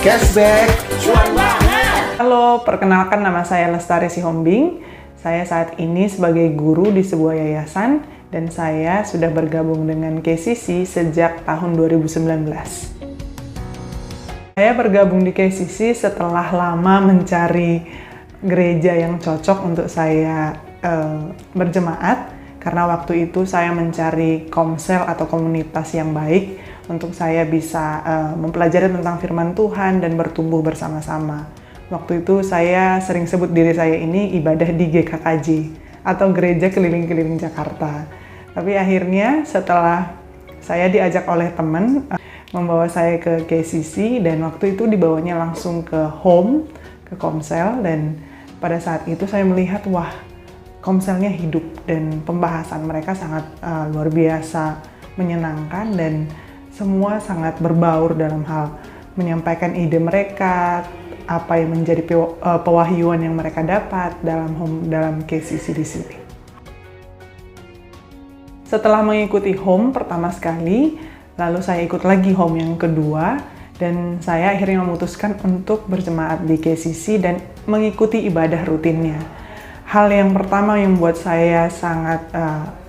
Cashback. Cuan banget! Halo, perkenalkan nama saya Lestari Sihombing. Saya saat ini sebagai guru di sebuah yayasan dan saya sudah bergabung dengan KCC sejak tahun 2019. Saya bergabung di KCC setelah lama mencari gereja yang cocok untuk saya berjemaat, karena waktu itu saya mencari komsel atau komunitas yang baik untuk saya bisa mempelajari tentang firman Tuhan dan bertumbuh bersama-sama. Waktu itu saya sering sebut diri saya ini ibadah di GKKJ atau Gereja Keliling-Keliling Jakarta. Tapi akhirnya setelah saya diajak oleh teman membawa saya ke KCC, dan waktu itu dibawanya langsung ke home, ke komsel, dan pada saat itu saya melihat wah, komselnya hidup dan pembahasan mereka sangat luar biasa menyenangkan, dan semua sangat berbaur dalam hal menyampaikan ide mereka, apa yang menjadi pewahyuan yang mereka dapat dalam KCC di sini. Setelah mengikuti home pertama sekali, lalu saya ikut lagi home yang kedua, dan saya akhirnya memutuskan untuk berjemaat di KCC dan mengikuti ibadah rutinnya. Hal yang pertama yang membuat saya sangat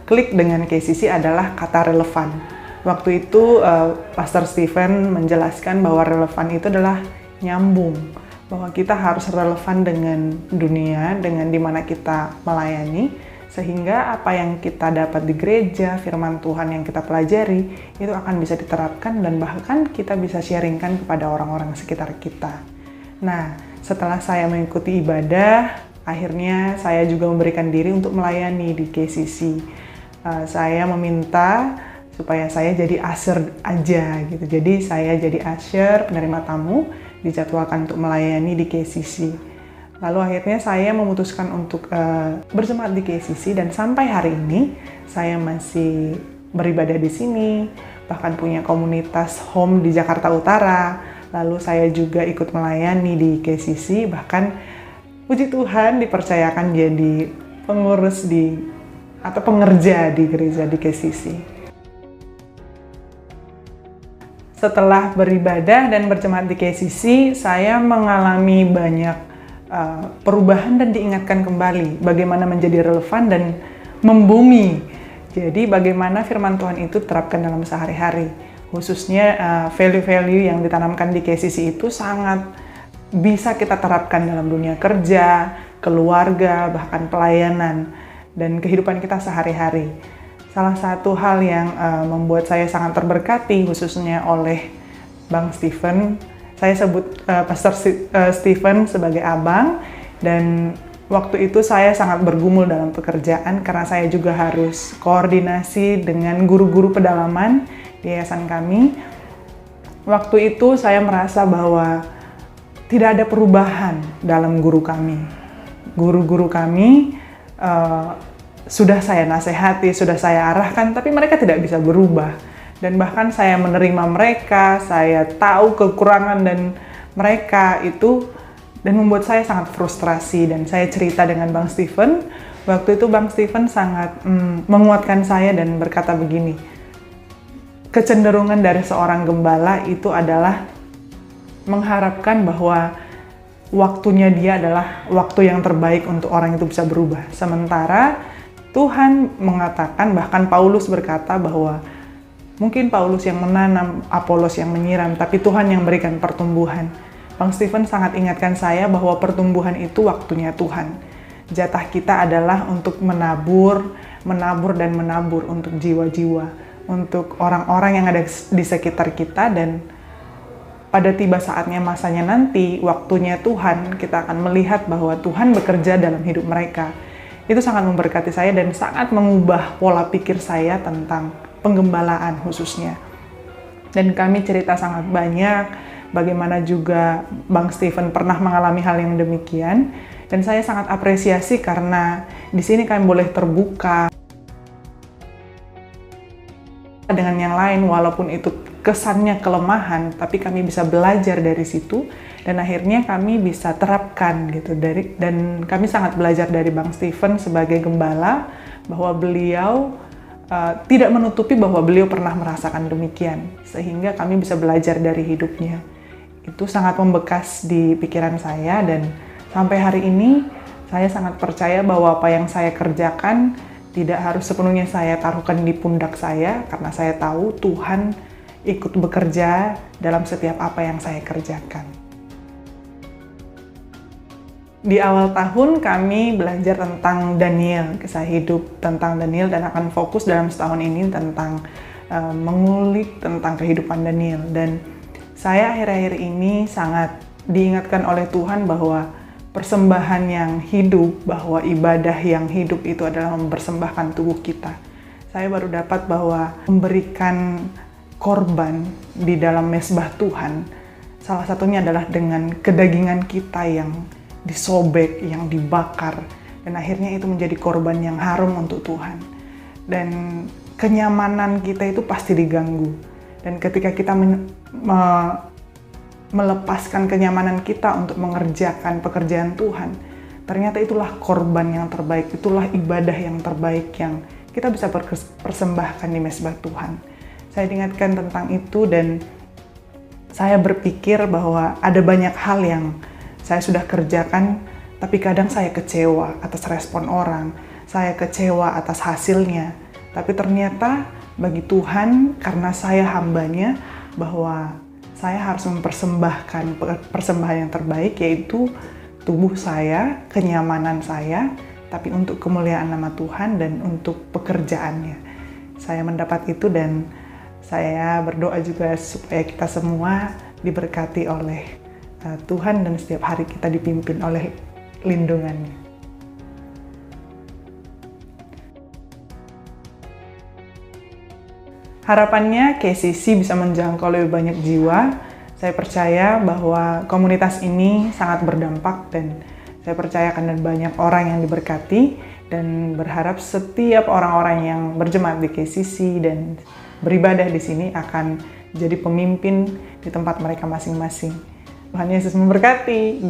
klik dengan KCC adalah kata relevan. Waktu itu Pastor Stephen menjelaskan bahwa relevan itu adalah nyambung, bahwa kita harus relevan dengan dunia, dengan dimana kita melayani, sehingga apa yang kita dapat di gereja, firman Tuhan yang kita pelajari, itu akan bisa diterapkan dan bahkan kita bisa sharingkan kepada orang-orang sekitar kita. Nah, setelah saya mengikuti ibadah, akhirnya saya juga memberikan diri untuk melayani di KCC. Saya meminta supaya saya jadi usher aja gitu. Jadi saya jadi usher, penerima tamu, dijadwalkan untuk melayani di KCC. Lalu akhirnya saya memutuskan untuk berjemaat di KCC, dan sampai hari ini saya masih beribadah di sini, bahkan punya komunitas home di Jakarta Utara. Lalu saya juga ikut melayani di KCC, bahkan puji Tuhan dipercayakan jadi pengurus atau pengerja di gereja di KCC. Setelah beribadah dan berjemaat di KCC, saya mengalami banyak perubahan dan diingatkan kembali bagaimana menjadi relevan dan membumi. Jadi bagaimana firman Tuhan itu terapkan dalam sehari-hari. Khususnya value-value yang ditanamkan di KCC itu sangat bisa kita terapkan dalam dunia kerja, keluarga, bahkan pelayanan, dan kehidupan kita sehari-hari. Salah satu hal yang membuat saya sangat terberkati khususnya oleh Bang Stephen, saya sebut Pastor Stephen sebagai abang, dan waktu itu saya sangat bergumul dalam pekerjaan karena saya juga harus koordinasi dengan guru-guru pedalaman di yayasan kami. Waktu itu saya merasa bahwa tidak ada perubahan dalam guru kami. Guru-guru kami sudah saya nasihati, sudah saya arahkan, tapi mereka tidak bisa berubah. Dan bahkan saya menerima mereka, saya tahu kekurangan dan mereka itu, dan membuat saya sangat frustrasi. Dan saya cerita dengan Bang Stephen. Waktu itu Bang Stephen sangat menguatkan saya dan berkata begini, kecenderungan dari seorang gembala itu adalah mengharapkan bahwa waktunya dia adalah waktu yang terbaik untuk orang itu bisa berubah. Sementara Tuhan mengatakan, bahkan Paulus berkata bahwa mungkin Paulus yang menanam, Apolos yang menyiram, tapi Tuhan yang berikan pertumbuhan. Bang Stephen sangat ingatkan saya bahwa pertumbuhan itu waktunya Tuhan. Jatah kita adalah untuk menabur dan menabur untuk jiwa-jiwa, untuk orang-orang yang ada di sekitar kita, dan pada tiba saatnya, masanya nanti, waktunya Tuhan, kita akan melihat bahwa Tuhan bekerja dalam hidup mereka. Itu sangat memberkati saya dan sangat mengubah pola pikir saya tentang penggembalaan khususnya. Dan kami cerita sangat banyak, bagaimana juga Bang Stephen pernah mengalami hal yang demikian. Dan saya sangat apresiasi karena di sini kami boleh terbuka dengan yang lain, walaupun itu kesannya kelemahan, tapi kami bisa belajar dari situ, dan akhirnya kami bisa terapkan gitu. Dan kami sangat belajar dari Bang Stephen sebagai gembala, bahwa beliau tidak menutupi bahwa beliau pernah merasakan demikian, sehingga kami bisa belajar dari hidupnya. itu sangat membekas di pikiran saya, dan sampai hari ini saya sangat percaya bahwa apa yang saya kerjakan tidak harus sepenuhnya saya taruhkan di pundak saya, karena saya tahu Tuhan ikut bekerja dalam setiap apa yang saya kerjakan. Di awal tahun kami belajar tentang Daniel, kisah hidup tentang Daniel, dan akan fokus dalam setahun ini tentang mengulik tentang kehidupan Daniel. Dan saya akhir-akhir ini sangat diingatkan oleh Tuhan bahwa persembahan yang hidup, bahwa ibadah yang hidup itu adalah mempersembahkan tubuh kita. Saya baru dapat bahwa memberikan korban di dalam mezbah Tuhan, salah satunya adalah dengan kedagingan kita yang disobek, yang dibakar, dan akhirnya itu menjadi korban yang harum untuk Tuhan. Dan kenyamanan kita itu pasti diganggu. Dan ketika kita melepaskan kenyamanan kita untuk mengerjakan pekerjaan Tuhan, ternyata itulah korban yang terbaik, itulah ibadah yang terbaik yang kita bisa persembahkan di mezbah Tuhan. Saya diingatkan tentang itu, dan saya berpikir bahwa ada banyak hal yang saya sudah kerjakan, tapi kadang saya kecewa atas respon orang, saya kecewa atas hasilnya. Tapi ternyata bagi Tuhan, karena saya hambanya, bahwa saya harus mempersembahkan persembahan yang terbaik, yaitu tubuh saya, kenyamanan saya, tapi untuk kemuliaan nama Tuhan dan untuk pekerjaannya. Saya mendapat itu, dan saya berdoa juga supaya kita semua diberkati oleh Tuhan, dan setiap hari kita dipimpin oleh lindungannya. Harapannya KCC bisa menjangkau lebih banyak jiwa. Saya percaya bahwa komunitas ini sangat berdampak, dan saya percaya akan ada banyak orang yang diberkati, dan berharap setiap orang-orang yang berjemaat di KCC dan beribadah di sini akan jadi pemimpin di tempat mereka masing-masing. Tuhan Yesus memberkati.